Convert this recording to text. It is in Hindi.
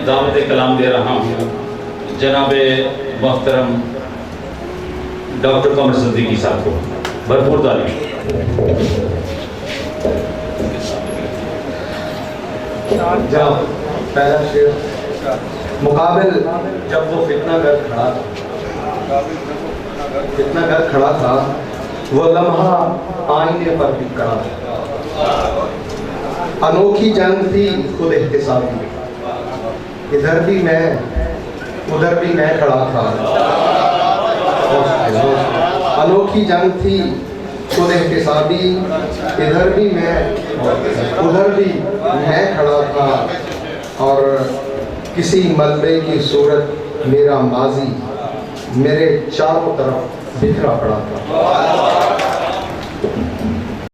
दावत कलाम दे रहा हूँ जनाब मोहतरम डॉक्टर कमर सिद्दीकी साहब को। भरपूर तारीफ। पहला शेर। मुकाबिल जब वो फितनागर खड़ा था वो लम्हा आईने पर भी खड़ा था। अनोखी जंग थी खुद एहतिसाबी, इधर भी मैं उधर भी मैं खड़ा था। अनोखी जंग थी खुद एहतिसाबी, इधर भी मैं उधर भी मैं खड़ा था। और किसी मलबे की सूरत मेरा माजी मेरे चारों तरफ बिखरा पड़ा था।